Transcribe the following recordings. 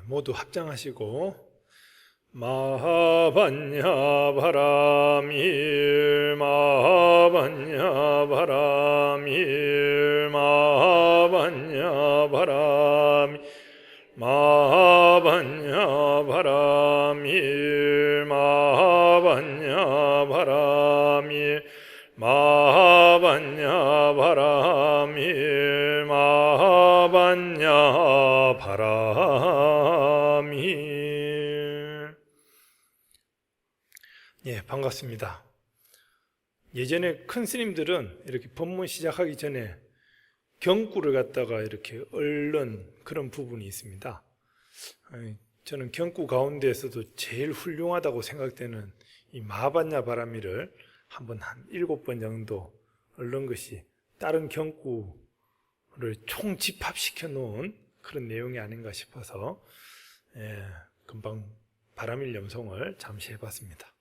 모두 합장하시고 마하반야 바람이 마하반야 바람이 마하반야 바람이 마하반야 바람이 마하반야 바람이 마하반야 바람이 마하반야 바람이. 반갑습니다. 예전에 큰 스님들은 이렇게 법문 시작하기 전에 경구를 갖다가 이렇게 읊는 그런 부분이 있습니다. 저는 경구 가운데에서도 제일 훌륭하다고 생각되는 이 마하반야 바라미를 한번 한 7번 정도 읊는 것이 다른 경구를 총집합시켜 놓은 그런 내용이 아닌가 싶어서 금방 바라밀 염송을 잠시 해봤습니다.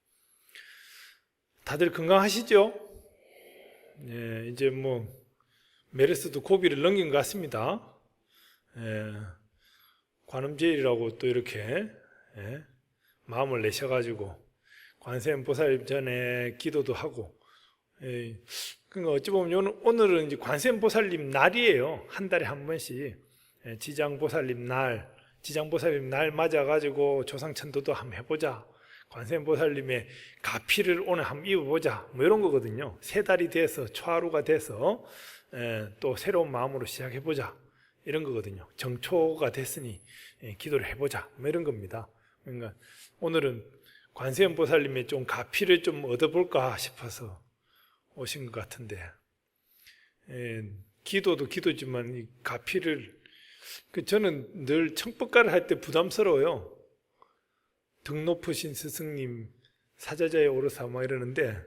다들 건강하시죠? 이제 메르스도 고비를 넘긴 것 같습니다. 관음제일이라고 또 이렇게 마음을 내셔가지고 관세음보살 전에 기도도 하고, 그러니까 어찌 보면 오늘은 이제 관세음보살님 날이에요. 한 달에 한 번씩 지장보살님 날 맞아가지고 조상천도도 한번 해보자. 관세음보살님의 가피를 오늘 한번 입어보자. 이런 거거든요. 3달이 돼서 초하루가 돼서 또 새로운 마음으로 시작해보자. 이런 거거든요. 정초가 됐으니 기도를 해보자. 이런 겁니다. 그러니까 오늘은 관세음보살님의 좀 가피를 좀 얻어볼까 싶어서 오신 것 같은데, 기도도 기도지만 이 가피를, 저는 늘 청법가를 할 때 부담스러워요. 등 높으신 스승님 사자자에 오르사 이러는데,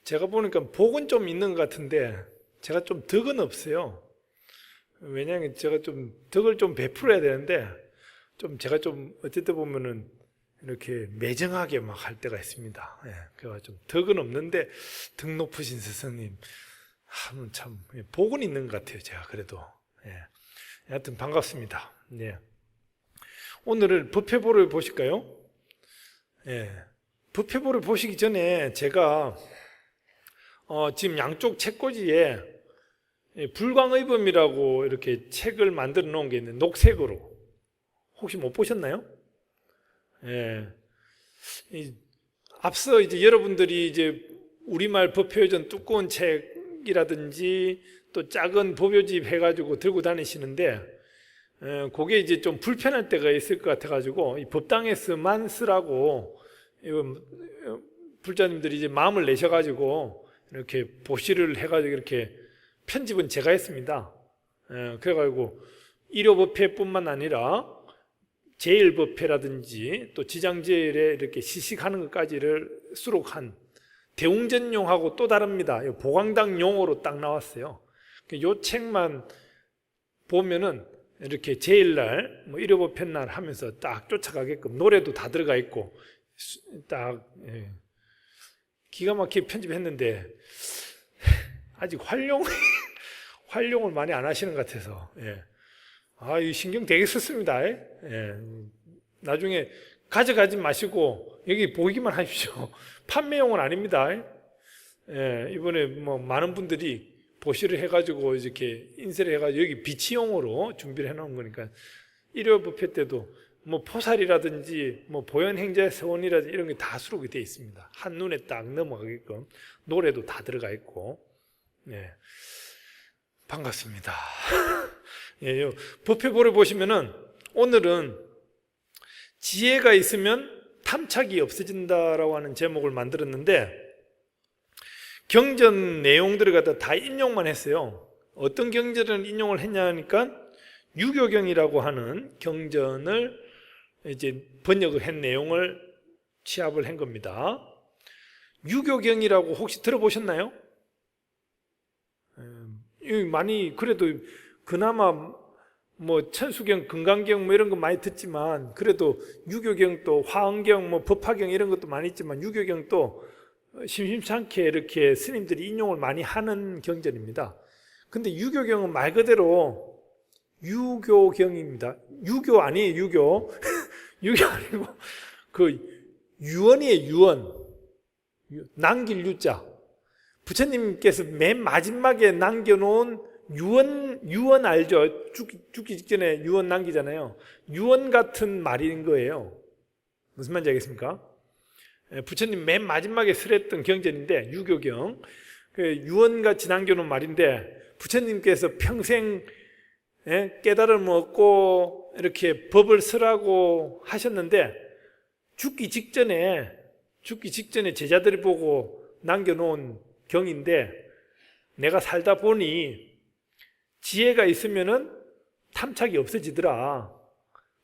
제가 보니까 복은 좀 있는 것 같은데 제가 좀 덕은 없어요. 왜냐하면 제가 좀 덕을 좀 베풀어야 되는데 제가 어쨌든 보면은 이렇게 매정하게 막 할 때가 있습니다. 그래서 좀 덕은 없는데 등 높으신 스승님 하면 참 복은 있는 것 같아요. 제가 그래도 하여튼 반갑습니다. 오늘은 법회보를 보실까요? 법회보를 보시기 전에 제가 지금 양쪽 책꽂이에 불광의범이라고 이렇게 책을 만들어 놓은 게 있는데, 녹색으로 혹시 못 보셨나요? 앞서 이제 여러분들이 이제 우리말 법회요전 두꺼운 책이라든지 또 작은 법요집 해가지고 들고 다니시는데, 그게 이제 좀 불편할 때가 있을 것 같아가지고 이 법당에서만 쓰라고 불자님들이 이제 마음을 내셔가지고 이렇게 보시를 해가지고 이렇게 편집은 제가 했습니다. 그래가지고 일요법회뿐만 아니라 제일법회라든지 또 지장제일에 이렇게 시식하는 것까지를 수록한 대웅전용하고 또 다릅니다. 보광당 용어로 딱 나왔어요. 이 책만 보면은 이렇게 제일날 일요법회날 하면서 딱 쫓아가게끔 노래도 다 들어가 있고 딱 기가 막히게 편집했는데 아직 활용을 많이 안 하시는 것 같아서 이 신경 되게 썼습니다. 나중에 가져가지 마시고 여기 보기만 하십시오. 판매용은 아닙니다. 이번에 많은 분들이 보시를 해가지고 이렇게 인쇄를 해가지고 여기 비치용으로 준비를 해놓은 거니까 일요 법회 때도 포살이라든지 보현행자의 서원이라든지 이런 게 다 수록이 되어 있습니다. 한눈에 딱 넘어가게끔 노래도 다 들어가 있고. 반갑습니다. 법회보를 보시면은 오늘은 지혜가 있으면 탐착이 없어진다라고 하는 제목을 만들었는데, 경전 내용들을 갖다 다 인용만 했어요. 어떤 경전을 인용을 했냐 하니까 유교경이라고 하는 경전을 이제 번역을 한 내용을 취합을 한 겁니다. 유교경이라고 혹시 들어보셨나요? 많이 그래도 그나마 천수경, 금강경 이런 거 많이 듣지만, 그래도 유교경 또 화엄경, 법화경 이런 것도 많이 있지만 유교경도 심심찮게 이렇게 스님들이 인용을 많이 하는 경전입니다. 근데 유교경은 말 그대로 유교경입니다. 유교 아니에요, 유교. 유교 아니고 그 유언이에요, 유언. 남길 유자. 부처님께서 맨 마지막에 남겨놓은 유언 알죠? 죽기 직전에 유언 남기잖아요. 유언 같은 말인 거예요. 무슨 말인지 알겠습니까? 부처님 맨 마지막에 설했던 경전인데 유교경, 유언같이 남겨놓은 말인데 부처님께서 평생 깨달음을 얻고 이렇게 법을 설하고 하셨는데 죽기 직전에 제자들이 보고 남겨놓은 경인데, 내가 살다 보니 지혜가 있으면은 탐착이 없어지더라.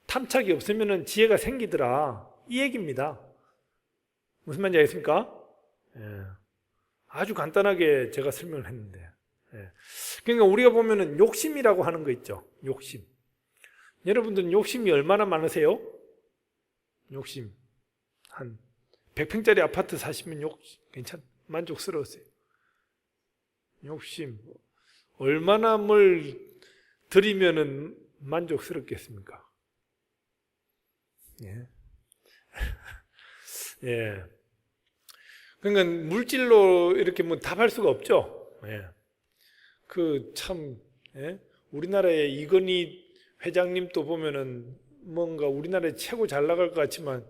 탐착이 없으면은 지혜가 생기더라. 이 얘기입니다. 무슨 말인지 알겠습니까? 아주 간단하게 제가 설명을 했는데. 그러니까 우리가 보면은 욕심이라고 하는 거 있죠. 욕심. 여러분들은 욕심이 얼마나 많으세요? 욕심. 한 100평짜리 아파트 사시면 만족스러우세요. 욕심. 얼마나 뭘 드리면은 만족스럽겠습니까? 예. 예. 그러니까 물질로 이렇게 뭐 답할 수가 없죠. 예. 우리나라의 이건희 회장님도 보면은 뭔가 우리나라에 최고 잘 나갈 것 같지만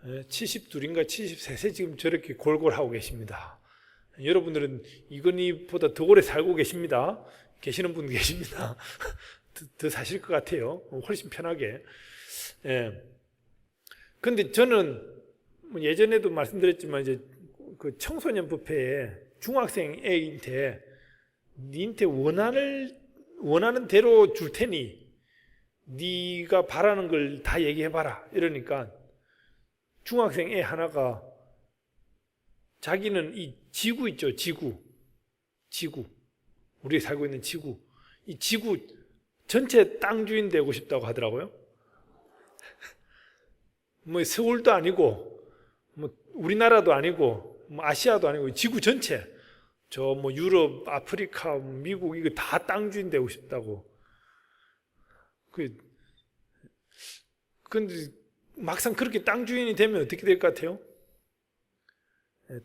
72인가 73세 지금 저렇게 골골하고 계십니다. 여러분들은 이건희보다 더 오래 살고 계십니다. 계시는 분 계십니다. 더 사실 것 같아요. 훨씬 편하게. 그런데 저는 예전에도 말씀드렸지만 이제 그 청소년 부패에 중학생 애인테 니한테 원하는 대로 줄 테니 네가 바라는 걸 다 얘기해봐라 이러니까 중학생 애 하나가 자기는 이 지구 있죠, 지구 우리 살고 있는 지구, 이 지구 전체 땅 주인 되고 싶다고 하더라고요. 뭐 서울도 아니고 뭐 우리나라도 아니고 뭐 아시아도 아니고 지구 전체, 저 뭐 유럽, 아프리카, 미국 이거 다 땅 주인 되고 싶다고. 근데 막상 그렇게 땅 주인이 되면 어떻게 될 것 같아요?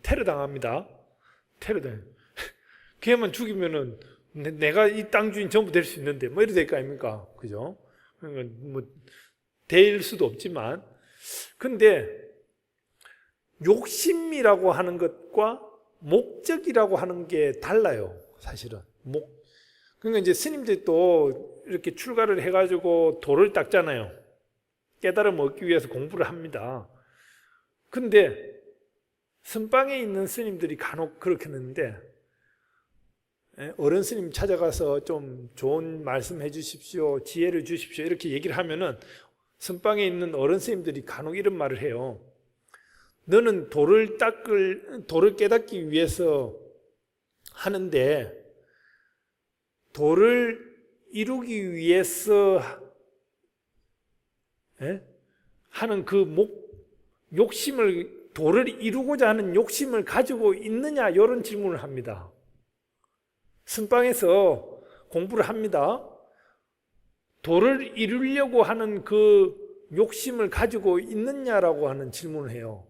테러 당합니다. 테러 당. 걔만 죽이면은 내가 이 땅 주인 전부 될 수 있는데 뭐 이래 될 거 아닙니까? 그죠? 그러니까 뭐 될 수도 없지만, 근데 욕심이라고 하는 것과 목적이라고 하는 게 달라요. 사실은 그러니까 이제 스님들도 이렇게 출가를 해가지고 도를 닦잖아요. 깨달음을 얻기 위해서 공부를 합니다. 근데 선방에 있는 스님들이 간혹 그렇게 했는데, 어른 스님 찾아가서 좀 좋은 말씀 해주십시오, 지혜를 주십시오 이렇게 얘기를 하면은 선방에 있는 어른 스님들이 간혹 이런 말을 해요. 너는 도를 깨닫기 위해서 하는데 도를 이루기 위해서 하는 도를 이루고자 하는 욕심을 가지고 있느냐, 이런 질문을 합니다. 선방에서 공부를 합니다. 도를 이루려고 하는 그 욕심을 가지고 있느냐라고 하는 질문을 해요.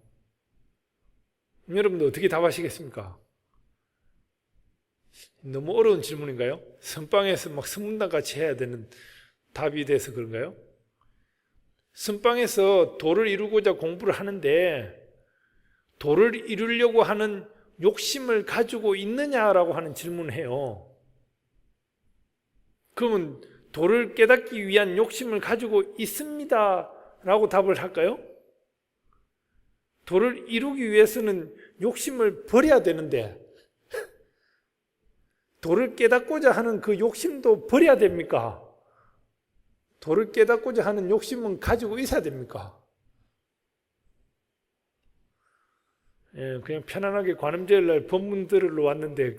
여러분들 어떻게 답하시겠습니까? 너무 어려운 질문인가요? 선방에서 막 선문단 같이 해야 되는 답이 돼서 그런가요? 선방에서 도를 이루고자 공부를 하는데 도를 이루려고 하는 욕심을 가지고 있느냐라고 하는 질문을 해요. 그러면 도를 깨닫기 위한 욕심을 가지고 있습니다 라고 답을 할까요? 도를 이루기 위해서는 욕심을 버려야 되는데 도를 깨닫고자 하는 그 욕심도 버려야 됩니까? 도를 깨닫고자 하는 욕심은 가지고 있어야 됩니까? 그냥 편안하게 관음제일 날 법문 들으러 왔는데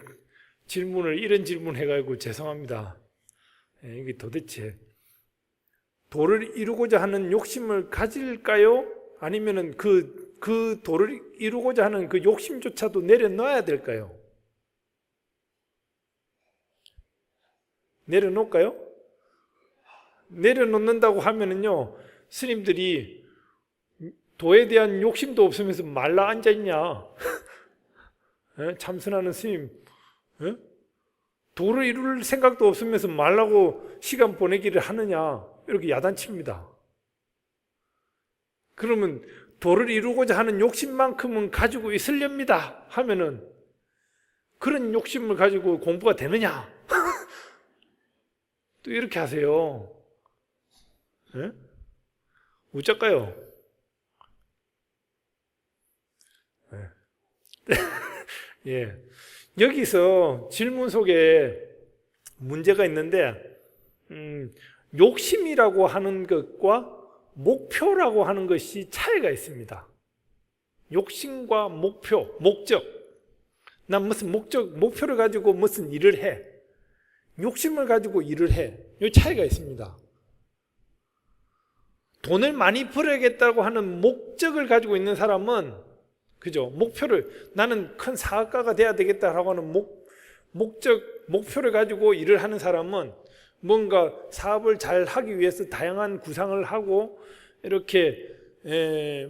이런 질문 해가지고 죄송합니다. 이게 도대체 도를 이루고자 하는 욕심을 가질까요? 아니면은 그 도를 이루고자 하는 그 욕심조차도 내려놔야 될까요? 내려놓을까요? 내려놓는다고 하면은요, 스님들이 도에 대한 욕심도 없으면서 말라 앉아있냐? 참선하는 스님, 도를 이룰 생각도 없으면서 말라고 시간 보내기를 하느냐? 이렇게 야단칩니다. 그러면 도를 이루고자 하는 욕심만큼은 가지고 있으렵니다 하면은 그런 욕심을 가지고 공부가 되느냐? 또 이렇게 하세요. 어쩔까요? 예. 여기서 질문 속에 문제가 있는데, 욕심이라고 하는 것과 목표라고 하는 것이 차이가 있습니다. 욕심과 목표, 목적. 난 무슨 목표를 가지고 무슨 일을 해. 욕심을 가지고 일을 해. 이 차이가 있습니다. 돈을 많이 벌어야겠다고 하는 목적을 가지고 있는 사람은, 그죠? 목표를, 나는 큰 사업가가 돼야 되겠다라고 하는 목표를 가지고 일을 하는 사람은 뭔가 사업을 잘 하기 위해서 다양한 구상을 하고 이렇게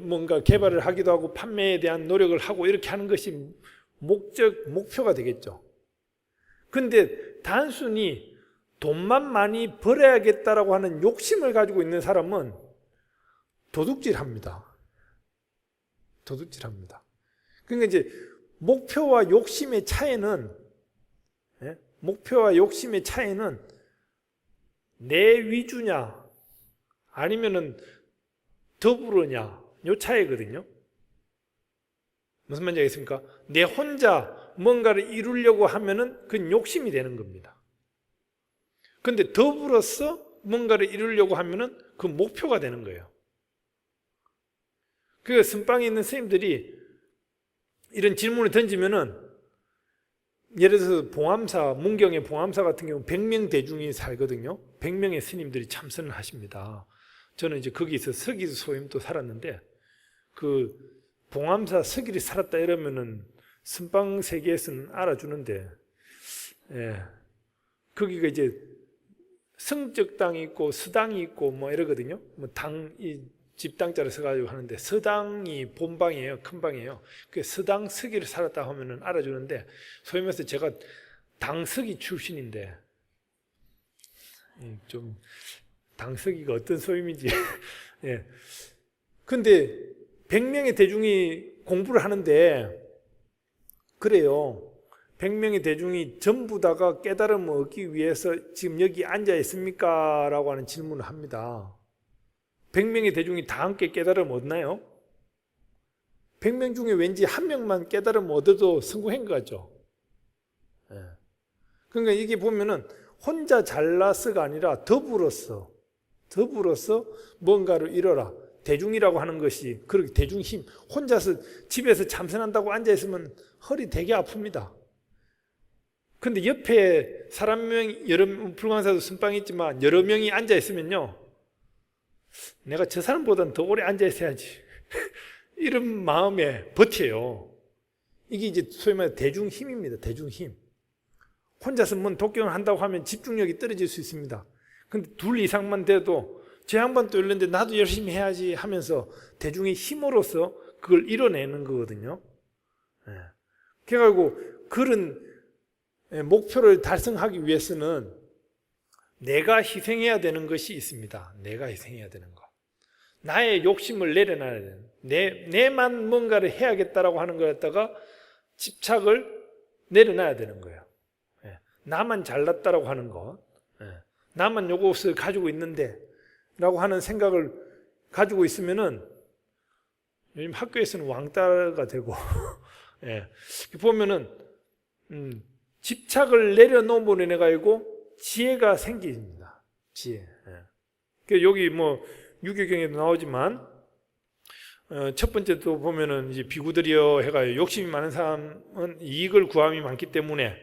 뭔가 개발을 하기도 하고 판매에 대한 노력을 하고 이렇게 하는 것이 목표가 되겠죠. 근데 단순히 돈만 많이 벌어야겠다라고 하는 욕심을 가지고 있는 사람은 도둑질합니다. 그러니까 이제 목표와 욕심의 차이는 내 위주냐 아니면은 더불어냐 요 차이거든요. 무슨 말인지 알겠습니까? 내 혼자 뭔가를 이루려고 하면은 그건 욕심이 되는 겁니다. 근데 더불어서 뭔가를 이루려고 하면은 그 목표가 되는 거예요. 그 선방에 있는 선생님들이 이런 질문을 던지면은, 예를 들어서 봉암사, 문경의 봉암사 같은 경우 100명 대중이 살거든요. 100명의 스님들이 참선을 하십니다. 저는 이제 거기서 서기수 소임도 살았는데, 그 봉암사 서기를 살았다 이러면은 선방 세계에서는 알아주는데, 거기가 이제 성적당이 있고 서당이 있고 뭐 이러거든요. 뭐 집당자를 써가지고 하는데, 서당이 본방이에요. 큰 방이에요. 그 서당 서기를 살았다 하면은 알아주는데, 소위 말해서 제가 당서기 출신인데, 좀 당서기가 어떤 소임인지. 예. 근데 100명의 대중이 공부를 하는데, 그래요. 100명의 대중이 전부 다가 깨달음을 얻기 위해서 지금 여기 앉아 있습니까? 라고 하는 질문을 합니다. 100명의 대중이 다 함께 깨달음을 얻나요? 100명 중에 왠지 한 명만 깨달음을 얻어도 성공한 것 같죠? 그러니까 이게 보면은 혼자 잘나서가 아니라 더불어서 뭔가를 이뤄라. 대중이라고 하는 것이, 그렇게 대중 힘, 혼자서 집에서 참선한다고 앉아있으면 허리 되게 아픕니다. 근데 옆에 사람 명이, 불광사도 선방이 있지만 여러 명이 앉아있으면요, 내가 저 사람보다는 더 오래 앉아있어야지. 이런 마음에 버텨요. 이게 이제 소위 말해 대중 힘입니다. 대중 힘. 혼자서 뭔 독경을 한다고 하면 집중력이 떨어질 수 있습니다. 근데 둘 이상만 돼도 제 양반도 열렸는데 나도 열심히 해야지 하면서 대중의 힘으로써 그걸 이뤄내는 거거든요. 그래가지고 그런 목표를 달성하기 위해서는 내가 희생해야 되는 것이 있습니다. 내가 희생해야 되는 것. 나의 욕심을 내려놔야 되는, 내만 뭔가를 해야겠다라고 하는 거였다가 집착을 내려놔야 되는 거예요. 나만 잘났다라고 하는 것, 나만 요것을 가지고 있는데 라고 하는 생각을 가지고 있으면은 요즘 학교에서는 왕따가 되고 보면은 집착을 내려놓음으로 인해 가지고 지혜가 생깁니다. 지혜. 여기 뭐 유교경에도 나오지만 첫 번째도 보면은 이제 비구들이여 해가 욕심이 많은 사람은 이익을 구함이 많기 때문에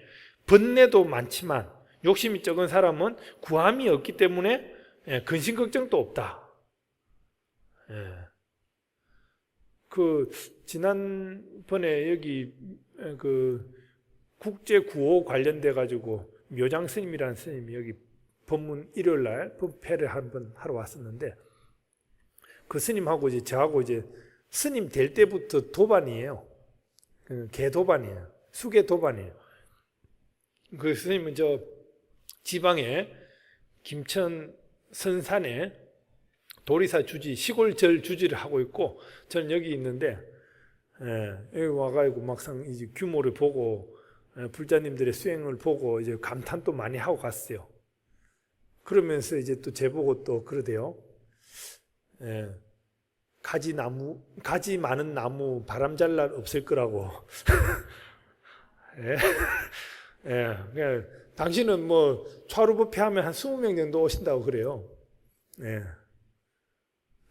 번뇌도 많지만 욕심이 적은 사람은 구함이 없기 때문에 근심 걱정도 없다. 그 지난번에 여기 그 국제 구호 관련돼 가지고 묘장 스님이라는 스님이 여기 법문 일요일 날 법회를 한번 하러 왔었는데 그 스님하고 이제 저하고 이제 스님 될 때부터 도반이에요. 개 도반이에요. 수개 도반이에요. 그 스님은 저 지방에 김천 선산에 도리사 주지 시골절 주지를 하고 있고 저는 여기 있는데 여기 와가지고 막상 이제 규모를 보고 불자님들의 수행을 보고 이제 감탄도 많이 하고 갔어요. 그러면서 이제 또 제보고 또 그러대요. 가지 많은 나무 바람 잘 날 없을 거라고. 그냥 당신은 뭐 차루법회 하면 한 20명 정도 오신다고 그래요.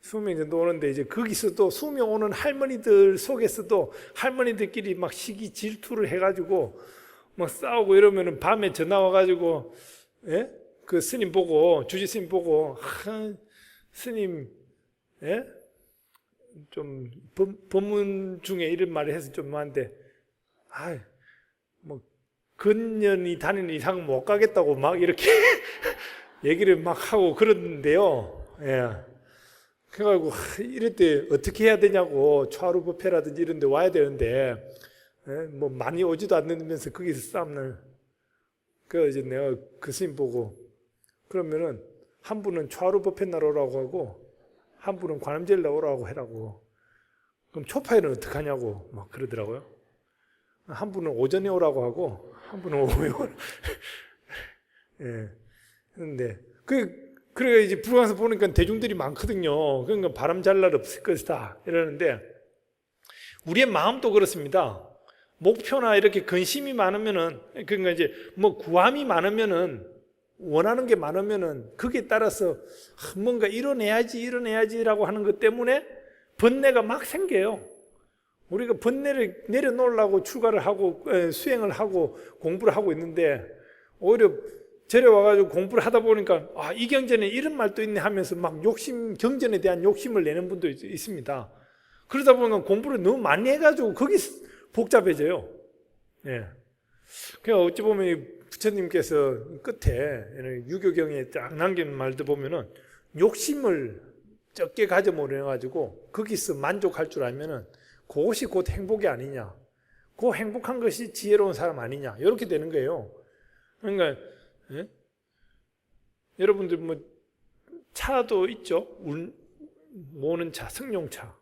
20명 정도 오는데 이제 거기서도 20명 오는 할머니들 속에서도 할머니들끼리 막 시기 질투를 해가지고 막 싸우고 이러면은 밤에 전화 와가지고 그 스님 보고 주지 스님 보고 스님 좀 법문 중에 이런 말을 해서 좀 많은데 뭐 근년이 다니는 이상 못 가겠다고 막 이렇게 얘기를 막 하고 그러는데요. 그래가지고 이럴 때 어떻게 해야 되냐고 차루법회라든지 이런 데 와야 되는데 뭐 많이 오지도 않으면서 거기서 싸움을. 그래서 이제 내가 그 스님 보고 그러면은 한 분은 차루법회 날 오라고 하고 한 분은 관음제일 날 오라고 해라고. 그럼 초파일은 어떡하냐고 막 그러더라고요. 한 분은 오전에 오라고 하고 한 분은 오후에 오라고. 그런데 그래 이제 불광에서 보니까 대중들이 많거든요. 그러니까 바람 잘 날 없을 것이다 이러는데 우리의 마음도 그렇습니다. 목표나 이렇게 근심이 많으면은 그러니까 이제 뭐 구함이 많으면은 원하는 게 많으면은 거기에 따라서 뭔가 이뤄내야지라고 하는 것 때문에 번뇌가 막 생겨요. 우리가 번뇌를 내려놓으려고 출가를 하고 수행을 하고 공부를 하고 있는데 오히려 절에 와가지고 공부를 하다 보니까 이 경전에 이런 말도 있네 하면서 막 경전에 대한 욕심을 내는 분도 있습니다. 그러다 보니까 공부를 너무 많이 해가지고 거기 복잡해져요. 그러니까 어찌 보면 부처님께서 끝에 유교경에 딱 남긴 말도 보면은 욕심을 적게 가져버려가지고 거기서 만족할 줄 알면은 그것이 곧 행복이 아니냐. 그 행복한 것이 지혜로운 사람 아니냐. 이렇게 되는 거예요. 그러니까 여러분들 뭐 차도 있죠. 모는 차, 승용차.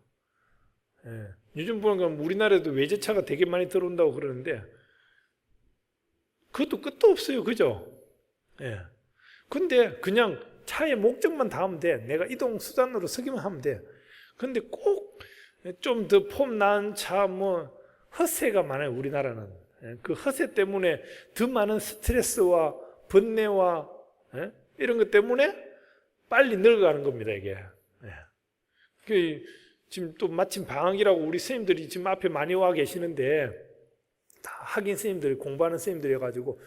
요즘 보니까 우리나라에도 외제차가 되게 많이 들어온다고 그러는데 그것도 끝도 없어요. 그죠? 근데 그냥 차의 목적만 닿으면 돼. 내가 이동 수단으로 쓰기만 하면 돼. 근데 꼭 좀 더 폼 나은 차 뭐 허세가 많아요. 우리나라는. 그 허세 때문에 더 많은 스트레스와 번뇌와 이런 것 때문에 빨리 늙어가는 겁니다. 이게. 지금 또 마침 방학이라고 우리 스님들이 지금 앞에 많이 와 계시는데 다 학인 스님들 공부하는 스님들이어가지고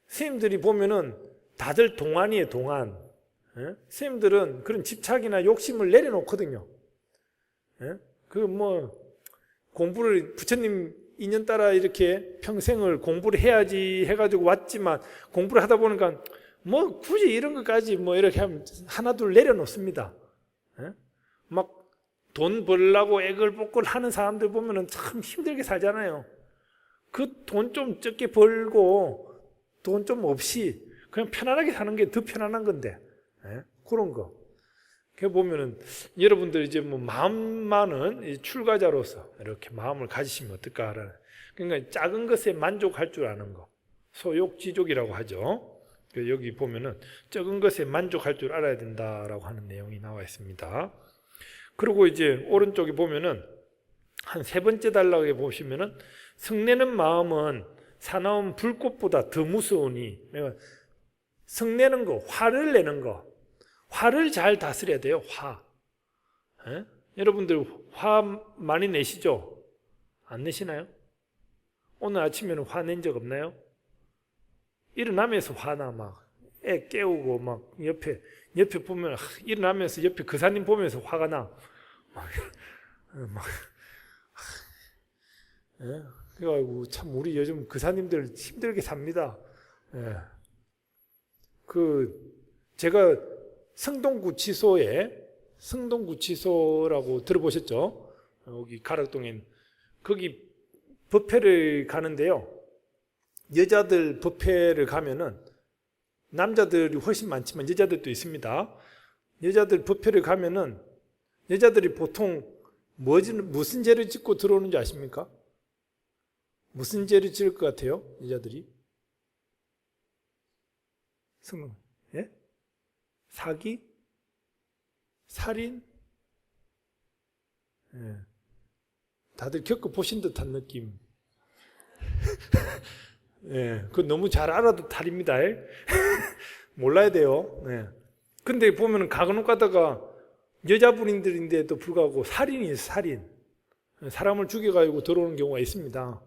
스님들이 보면은 다들 동안이에요. 동안. 스님들은 그런 집착이나 욕심을 내려놓거든요. 그 뭐 공부를 부처님 인연 따라 이렇게 평생을 공부를 해야지 해가지고 왔지만 공부를 하다 보니까 뭐 굳이 이런 것까지 뭐 이렇게 하면 하나둘 내려놓습니다. 막 돈 벌려고 애걸복걸 하는 사람들 보면은 참 힘들게 살잖아요. 그 돈 좀 적게 벌고 돈 좀 없이 그냥 편안하게 사는 게 더 편안한 건데 그런 거. 그 보면은 여러분들 이제 뭐 마음 많은 출가자로서 이렇게 마음을 가지시면 어떨까라는. 그러니까 작은 것에 만족할 줄 아는 거, 소욕지족이라고 하죠. 여기 보면은 적은 것에 만족할 줄 알아야 된다라고 하는 내용이 나와 있습니다. 그리고 이제 오른쪽에 보면은 한 세 번째 단락에 보시면은 성내는 마음은 사나운 불꽃보다 더 무서우니, 성내는 거, 화를 내는 거, 화를 잘 다스려야 돼요. 화. 여러분들 화 많이 내시죠? 안 내시나요? 오늘 아침에는 화 낸 적 없나요? 일어나면서 화나 막 애 깨우고 막 옆에 보면 일어나면서 옆에 그사님 보면서 화가 나. 그래가지고 참 우리 요즘 그사님들 힘들게 삽니다. 제가 성동구치소라고 들어보셨죠? 여기 가락동에 거기 법회를 가는데요. 여자들 법회를 가면은 남자들이 훨씬 많지만 여자들도 있습니다. 여자들 법회를 가면은 여자들이 보통 무슨 죄를 짓고 들어오는지 아십니까? 무슨 죄를 지을 것 같아요? 여자들이? 예? 사기? 살인? 예. 다들 겪어보신 듯한 느낌. 예. 그거 너무 잘 알아도 탈입니다. 몰라야 돼요. 예. 근데 보면은 간혹 가다가 여자분들인데도 불구하고 살인이에요, 살인. 사람을 죽여가지고 들어오는 경우가 있습니다.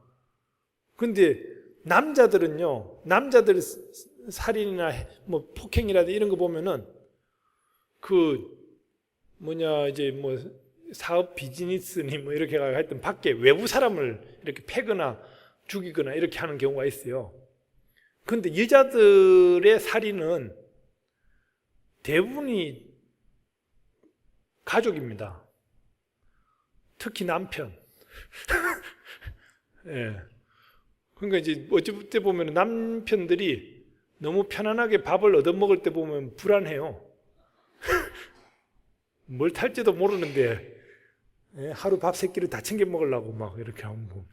근데 남자들은요, 남자들 살인이나 뭐 폭행이라든지 이런 거 보면은 이제 뭐 사업 비즈니스니 뭐 이렇게 하여튼 밖에 외부 사람을 이렇게 패거나 죽이거나 이렇게 하는 경우가 있어요. 근데 여자들의 살인은 대부분이 가족입니다. 특히 남편. 예. 그러니까 이제 어쩔 때 보면 남편들이 너무 편안하게 밥을 얻어먹을 때 보면 불안해요. 뭘 탈지도 모르는데 하루 밥 3끼를 다 챙겨 먹으려고 막 이렇게 하면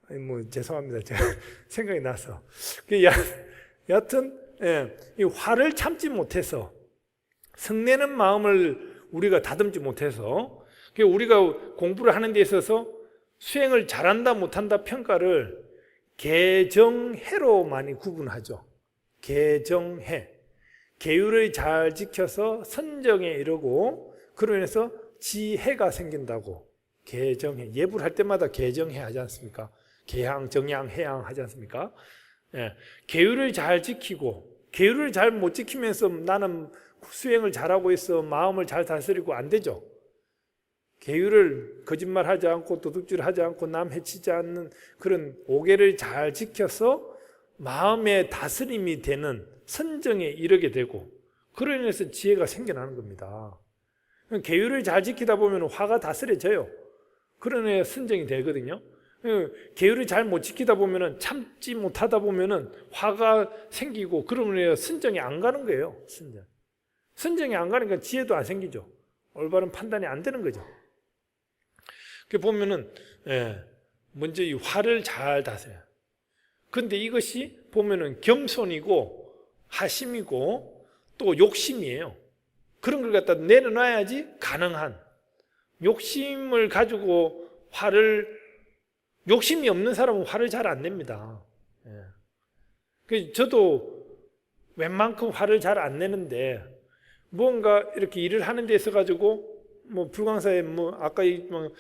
아니 뭐 죄송합니다. 제가 생각이 나서. 여하튼 이 화를 참지 못해서 성내는 마음을 우리가 다듬지 못해서 우리가 공부를 하는 데 있어서 수행을 잘한다 못한다 평가를 계정해로 많이 구분하죠. 계정해. 계율을 잘 지켜서 선정에 이르고 그로 인해서 지혜가 생긴다고. 계정해. 예불 할 때마다 계정해 하지 않습니까? 계양, 정양, 해양 하지 않습니까? 예. 계율을 잘 지키고 계율을 잘 못 지키면서 나는 수행을 잘하고 있어 마음을 잘 다스리고 안 되죠. 계율을 거짓말하지 않고 도둑질하지 않고 남 해치지 않는 그런 오계를 잘 지켜서 마음의 다스림이 되는 선정에 이르게 되고 그로 인해서 지혜가 생겨나는 겁니다. 계율을 잘 지키다 보면 화가 다스려져요. 그러면 선정이 되거든요. 계율을 잘 못 지키다 보면 참지 못하다 보면 화가 생기고 그러면 선정이 안 가는 거예요. 선정이 안 가니까 지혜도 안 생기죠. 올바른 판단이 안 되는 거죠. 보면은 먼저 이 화를 잘 다스려요. 근데 이것이 보면은 겸손이고 하심이고 또 욕심이에요. 그런 걸 갖다 내려놔야지 가능한. 욕심을 가지고 욕심이 없는 사람은 화를 잘 안 냅니다. 저도 웬만큼 화를 잘 안 내는데 무언가 이렇게 일을 하는 데 있어 가지고 뭐 불광사에 뭐 아까 뭐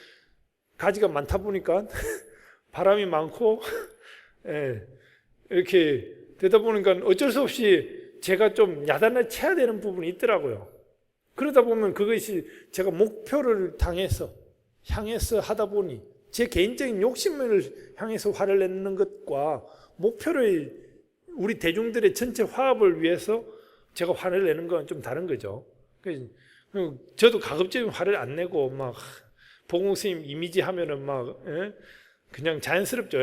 가지가 많다 보니까 바람이 많고 이렇게 되다 보니까 어쩔 수 없이 제가 좀 야단을 쳐야 되는 부분이 있더라고요. 그러다 보면 그것이 제가 목표를 향해서 하다 보니 제 개인적인 욕심을 향해서 화를 내는 것과 목표를 우리 대중들의 전체 화합을 위해서 제가 화를 내는 건 좀 다른 거죠. 저도 가급적이면 화를 안 내고 막 보공 스님 이미지 하면은 막 그냥 자연스럽죠.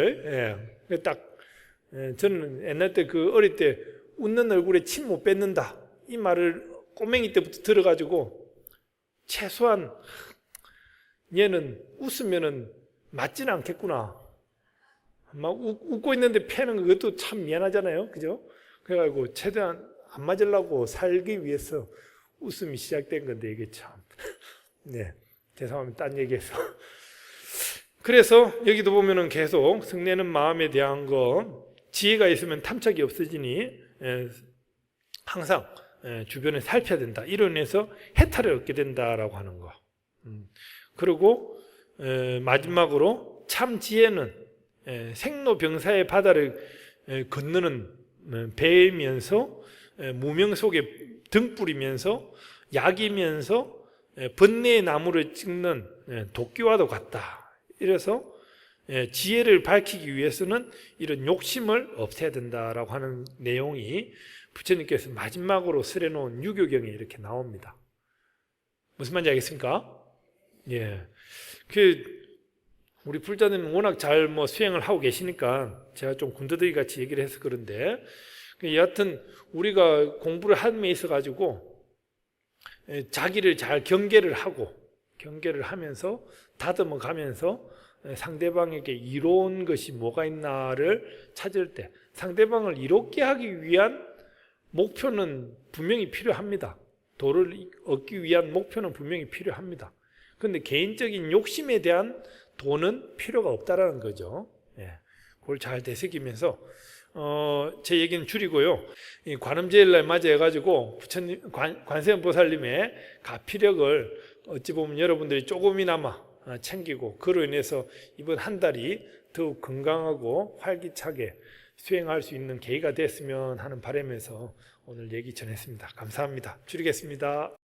저는 옛날 때 어릴 때 웃는 얼굴에 침 못 뱉는다 이 말을 꼬맹이 때부터 들어가지고 최소한 얘는 웃으면은 맞지는 않겠구나. 막 웃고 있는데 패는 그것도 참 미안하잖아요, 그죠? 그래가지고 최대한 안 맞으려고 살기 위해서 웃음이 시작된 건데 이게 참 죄송합니다. 딴 얘기해서. 그래서 여기도 보면은 계속 성내는 마음에 대한 거 지혜가 있으면 탐착이 없어지니 항상 주변을 살펴야 된다. 이로 인해서 해탈을 얻게 된다라고 하는 거. 그리고 마지막으로 참 지혜는 생로병사의 바다를 건너는 배이면서 무명 속에 등 뿌리면서 약이면서 번뇌의 나무를 찍는 도끼와도 같다. 이래서 지혜를 밝히기 위해서는 이런 욕심을 없애야 된다라고 하는 내용이 부처님께서 마지막으로 설해놓은 유교경에 이렇게 나옵니다. 무슨 말인지 알겠습니까? 예. 우리 불자님은 워낙 잘 수행을 하고 계시니까 제가 좀 군더더기 같이 얘기를 해서 그런데, 여하튼 우리가 공부를 함에 있어 가지고 자기를 잘 경계를 하면서 다듬어 가면서 상대방에게 이로운 것이 뭐가 있나를 찾을 때, 상대방을 이롭게 하기 위한 목표는 분명히 필요합니다. 도를 얻기 위한 목표는 분명히 필요합니다. 그런데 개인적인 욕심에 대한 도는 필요가 없다라는 거죠. 예, 그걸 잘 되새기면서 제 얘기는 줄이고요. 이 관음제일날 맞이해가지고 부처님, 관세음보살님의 가피력을 어찌 보면 여러분들이 조금이나마 챙기고, 그로 인해서 이번 한 달이 더욱 건강하고 활기차게 수행할 수 있는 계기가 됐으면 하는 바람에서 오늘 얘기 전했습니다. 감사합니다. 줄이겠습니다.